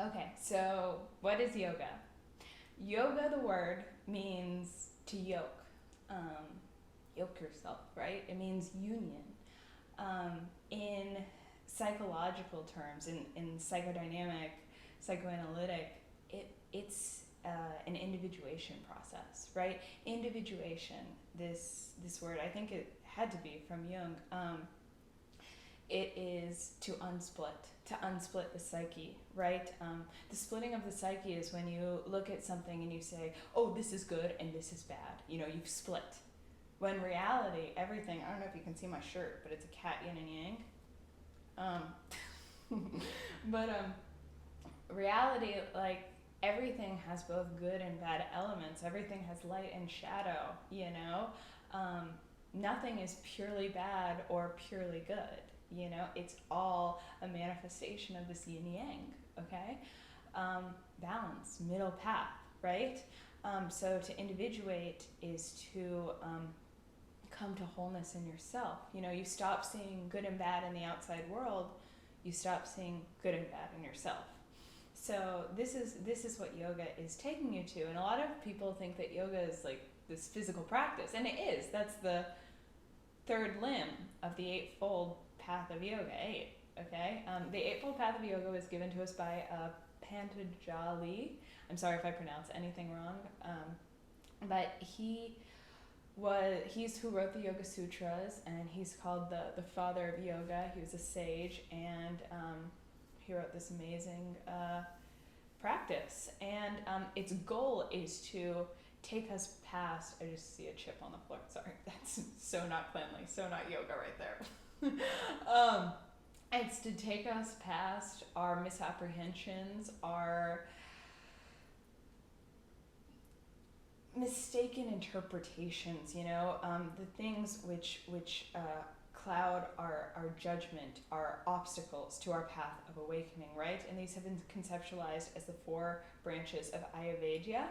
Okay, so what is yoga? Yoga, the word, means to yoke. Um, yoke yourself, right? It means union. In psychological terms, in psychodynamic, psychoanalytic, it's an individuation process, right? Individuation, this word, I think it had to be from Jung. It is to unsplit the psyche, right? The splitting of the psyche is when you look at something and you say, oh, this is good and this is bad. You know, you've split. When reality, everything, I don't know if you can see my shirt, but it's a cat yin and yang. Reality, like, everything has both good and bad elements. Everything has light and shadow, you know? Nothing is purely bad or purely good, you know? It's all a manifestation of this yin yang, okay? Balance, middle path, right? So to individuate is to come to wholeness in yourself. You know, you stop seeing good and bad in the outside world, you stop seeing good and bad in yourself. So this is what yoga is taking you to. And a lot of people think that yoga is like this physical practice, and it is. That's the third limb of the eightfold path of yoga. Okay? The eightfold path of yoga was given to us by Patanjali. I'm sorry if I pronounce anything wrong, but he's who wrote the Yoga Sutras, and he's called the father of yoga. He was a sage, and he wrote this amazing practice. And its goal is to take us past. I just see a chip on the floor. Sorry, that's so not cleanly, so not yoga right there. It's to take us past our misapprehensions, our mistaken interpretations, you know, the things which cloud our judgment, our obstacles to our path of awakening, right? And these have been conceptualized as the 4 branches of Ayurveda,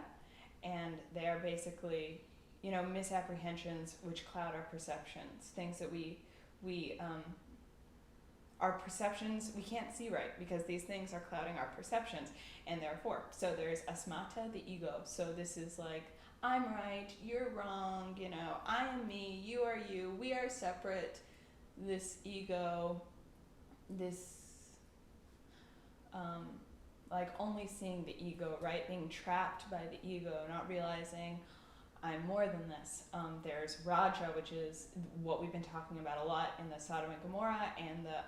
and they are basically, you know, misapprehensions which cloud our perceptions, things that we our perceptions we can't see right because these things are clouding our perceptions, and therefore, so there's asmata, the ego. So this is like, I'm right, you're wrong, you know, I am me, you are you, we are separate. This ego, this like only seeing the ego, right? Being trapped by the ego, not realizing I'm more than this. There's Raja, which is what we've been talking about a lot in the Sodom and Gomorrah and the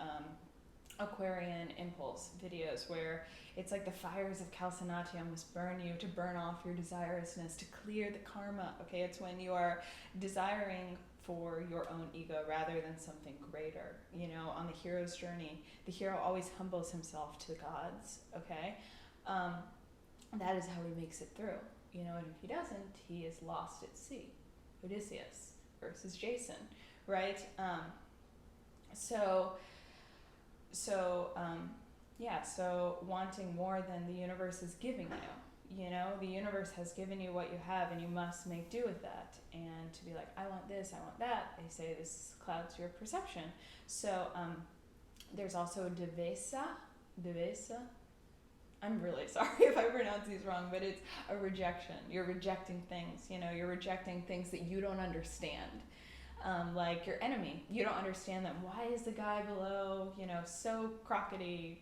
Aquarian Impulse videos, where it's like the fires of Kalsanati almost burn you to burn off your desirousness, to clear the karma. Okay, it's when you are desiring for your own ego rather than something greater. You know, on the hero's journey, the hero always humbles himself to the gods. Okay, that is how he makes it through. You know, and if he doesn't, he is lost at sea. Odysseus versus Jason, right? So wanting more than the universe is giving you. You know, the universe has given you what you have, and you must make do with that. And to be like, I want this, I want that, they say this clouds your perception. So there's also devesa. I'm really sorry if I pronounce these wrong, but it's a rejection. You're rejecting things, you know, you're rejecting things that you don't understand. Like your enemy, you don't understand them. Why is the guy below, you know, so crotchety,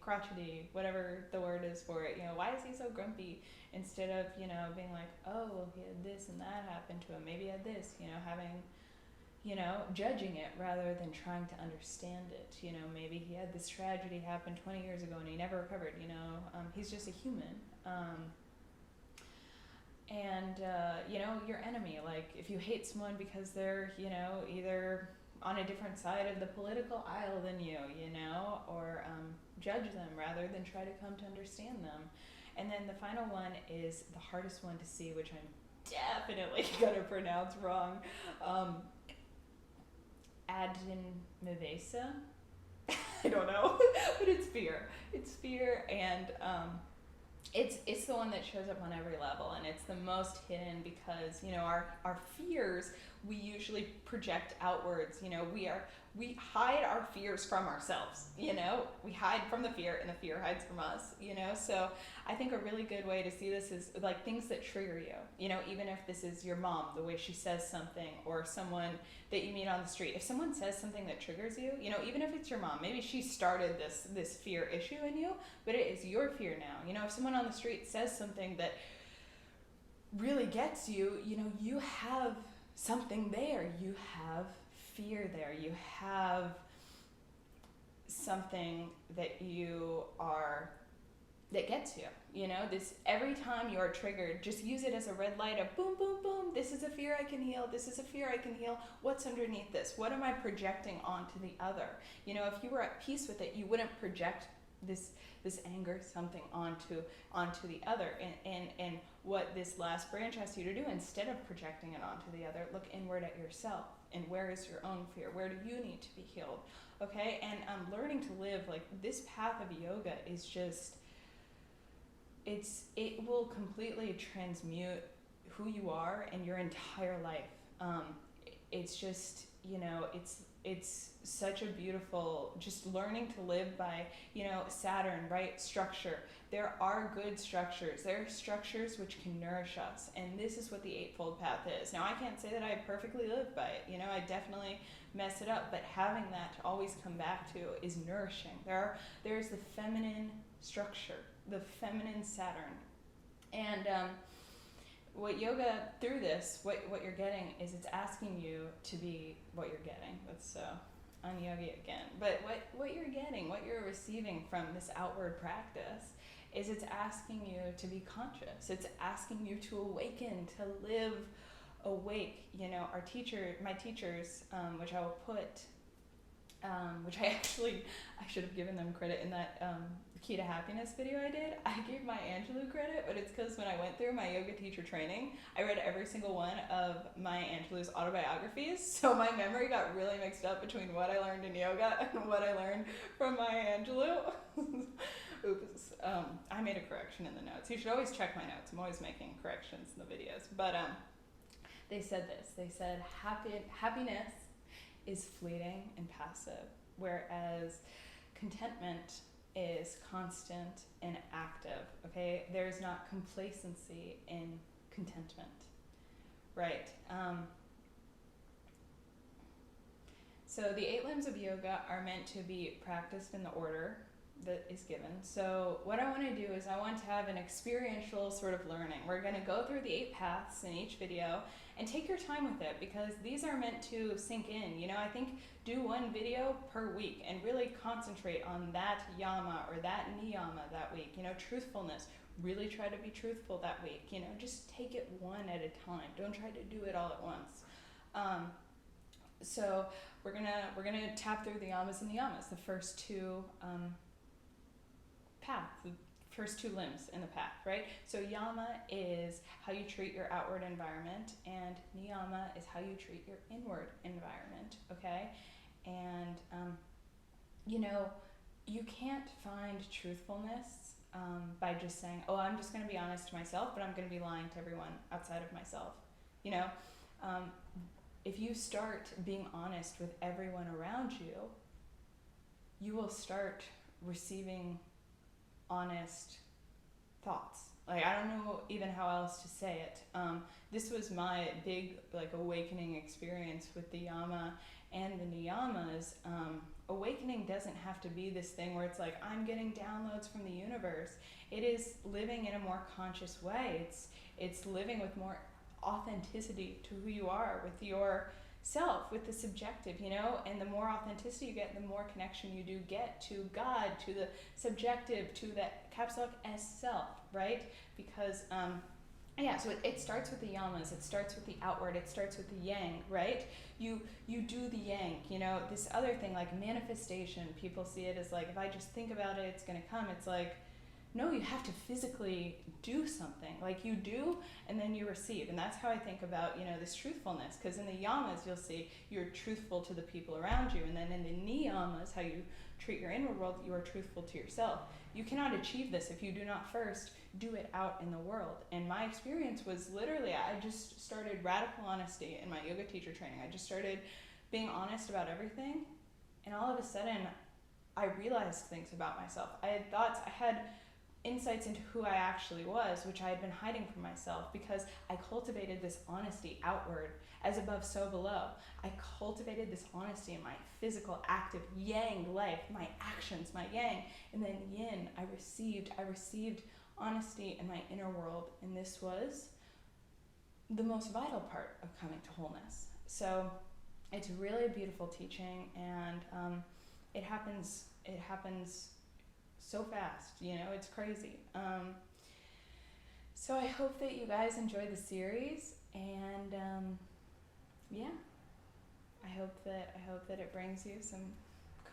whatever the word is for it, you know, why is he so grumpy? Instead of, you know, being like, oh, well, he had this and that happen to him, maybe he had this, you know, having, you know, judging it rather than trying to understand it. You know, maybe he had this tragedy happen 20 years ago and he never recovered, you know, he's just a human. You know, your enemy, like if you hate someone because they're, you know, either on a different side of the political aisle than you know, or judge them rather than try to come to understand them. And then the final one is the hardest one to see, which I'm definitely going to pronounce wrong. Adinmivesa. I don't know, but it's fear. It's fear, and it's the one that shows up on every level, and it's the most hidden because, you know, our fears we usually project outwards. You know, we hide our fears from ourselves, you know? We hide from the fear and the fear hides from us, you know? So I think a really good way to see this is like things that trigger you, you know, even if this is your mom, the way she says something, or someone that you meet on the street. If someone says something that triggers you, you know, even if it's your mom, maybe she started this fear issue in you, but it is your fear now. You know, if someone on the street says something that really gets you, you know, you have something there. You have fear there. You have something that that gets you. You know, this every time you are triggered, just use it as a red light of boom, boom, boom. This is a fear I can heal. This is a fear I can heal. What's underneath this? What am I projecting onto the other? You know, if you were at peace with it, you wouldn't project this anger, something onto the other. And what this last branch asks you to do, instead of projecting it onto the other, look inward at yourself. And where is your own fear? Where do you need to be healed? Okay, and learning to live like this path of yoga is just, it will completely transmute who you are and your entire life. It's just, you know, it's such a beautiful, just learning to live by, you know, Saturn, right? Structure. There are good structures. There are structures which can nourish us. And this is what the Eightfold Path is. Now, I can't say that I perfectly live by it. You know, I definitely mess it up. But having that to always come back to is nourishing. There's the feminine structure, the feminine Saturn. And what yoga, through this, what you're getting is it's asking you to be what you're getting. That's un-yogi again. But what you're getting, what you're receiving from this outward practice is it's asking you to be conscious. It's asking you to awaken, to live awake. You know, my teachers, which I will put, which I should have given them credit in that Key to Happiness video I did. I gave my Angelou credit, but it's because when I went through my yoga teacher training, I read every single one of my Angelou's autobiographies, so my memory got really mixed up between what I learned in yoga and what I learned from my Angelou. Oops. I made a correction in the notes. You should always check my notes. I'm always making corrections in the videos. But they said this. They said happiness is fleeting and passive, whereas contentment is constant and active. Okay, there's not complacency in contentment, right? So the 8 limbs of yoga are meant to be practiced in the order that is given. So what I want to do is I want to have an experiential sort of learning. We're going to go through the 8 paths in each video and take your time with it, because these are meant to sink in. You know, I think do 1 video per week and really concentrate on that yama or that niyama that week. You know, truthfulness. Really try to be truthful that week. You know, just take it one at a time. Don't try to do it all at once. So we're gonna tap through the yamas and niyamas, the first 2 paths, the first 2 limbs in the path, right? So yama is how you treat your outward environment, and niyama is how you treat your inward environment, okay? And, you know, you can't find truthfulness by just saying, oh, I'm just going to be honest to myself, but I'm going to be lying to everyone outside of myself. You know, if you start being honest with everyone around you, you will start receiving honest thoughts. Like, I don't know even how else to say it. This was my big awakening experience with the yama and the niyamas. Awakening doesn't have to be this thing where it's like, I'm getting downloads from the universe. It is living in a more conscious way. It's living with more authenticity to who you are, with yourself, with the subjective, you know, and the more authenticity you get, the more connection you do get to God, to the subjective, to that capital S self, right? Because, so it starts with the yamas, it starts with the outward, it starts with the yang, right? You do the yang, you know, this other thing, like manifestation, people see it as like, if I just think about it, it's gonna come. It's like, no, you have to physically do something. Like, you do, and then you receive. And that's how I think about, you know, this truthfulness. Because in the yamas, you'll see you're truthful to the people around you. And then in the niyamas, how you treat your inward world, you are truthful to yourself. You cannot achieve this if you do not first do it out in the world. And my experience was literally, I just started radical honesty in my yoga teacher training. I just started being honest about everything. And all of a sudden, I realized things about myself. I had thoughts, I had insights into who I actually was, which I had been hiding from myself because I cultivated this honesty outward, as above, so below. I cultivated this honesty in my physical, active yang life, my actions, my yang, and then yin, I received honesty in my inner world, and this was the most vital part of coming to wholeness. So it's really a beautiful teaching, and it happens so fast, it's crazy. So I hope that you guys enjoy the series, and yeah, I hope that it brings you some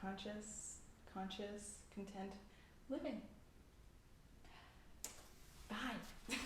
conscious, content living. Bye.